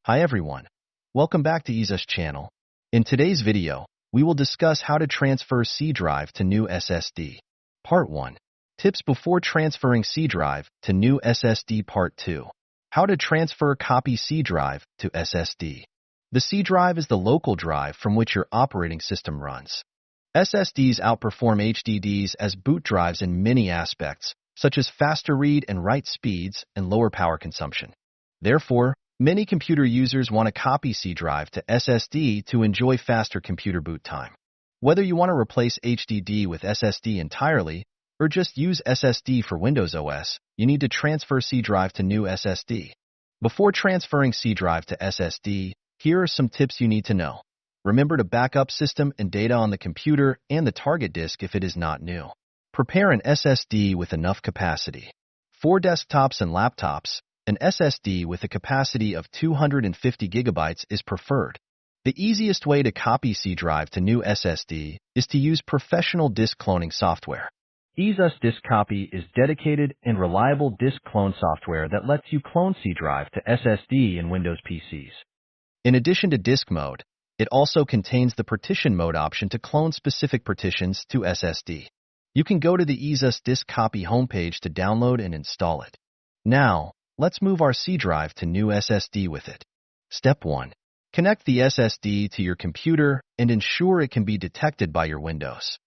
Hi everyone, welcome back to easeusdeutschland channel. In today's video, we will discuss how to transfer C drive to new SSD. Part 1. Tips before transferring C drive to new SSD. Part 2. How to transfer copy C drive to SSD. The C drive is the local drive from which your operating system runs. SSDs outperform HDDs as boot drives in many aspects, such as faster read and write speeds and lower power consumption. Therefore, many computer users want to copy C drive to SSD to enjoy faster computer boot time. Whether you want to replace HDD with SSD entirely, or just use SSD for Windows OS, you need to transfer C drive to new SSD. Before transferring C drive to SSD, here are some tips you need to know. Remember to back up system and data on the computer and the target disk if it is not new. Prepare an SSD with enough capacity. For desktops and laptops, an SSD with a capacity of 250 GB is preferred. The easiest way to copy C drive to new SSD is to use professional disk cloning software. easeusdeutschland Disk Copy is dedicated and reliable disk clone software that lets you clone C drive to SSD in Windows PCs. In addition to disk mode, it also contains the partition mode option to clone specific partitions to SSD. You can go to the easeusdeutschland Disk Copy homepage to download and install it. Now, let's move our C drive to new SSD with it. Step 1. Connect the SSD to your computer and ensure it can be detected by your Windows.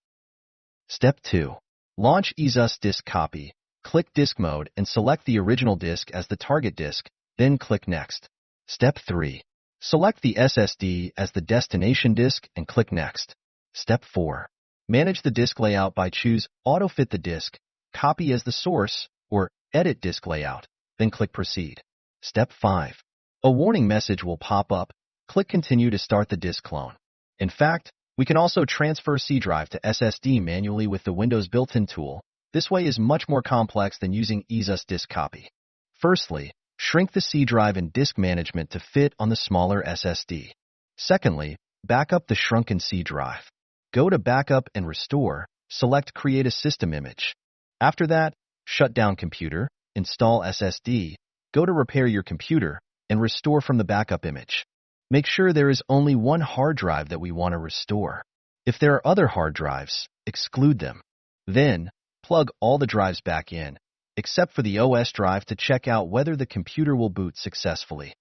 Step 2. Launch easeusdeutschland Disk Copy. Click Disk Mode and select the original disk as the target disk, then click Next. Step 3. Select the SSD as the destination disk and click Next. Step 4. Manage the disk layout by choose Auto-Fit the disk, Copy as the source, or Edit disk layout, then click Proceed. Step 5. A warning message will pop up. Click Continue to start the disk clone. In fact, we can also transfer C drive to SSD manually with the Windows built-in tool. This way is much more complex than using easeusdeutschland Disk Copy. Firstly, shrink the C drive in disk management to fit on the smaller SSD. Secondly, back up the shrunken C drive. Go to Backup and Restore, select Create a System Image. After that, shut down computer, install SSD, go to Repair your computer, and restore from the backup image. Make sure there is only one hard drive that we want to restore. If there are other hard drives, exclude them. Then, plug all the drives back in, except for the OS drive to check out whether the computer will boot successfully.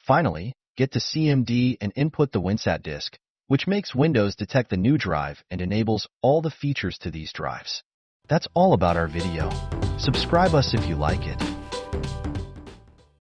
Finally, get to CMD and input the WinSat disk, which makes Windows detect the new drive and enables all the features to these drives. That's all about our video. Subscribe us if you like it.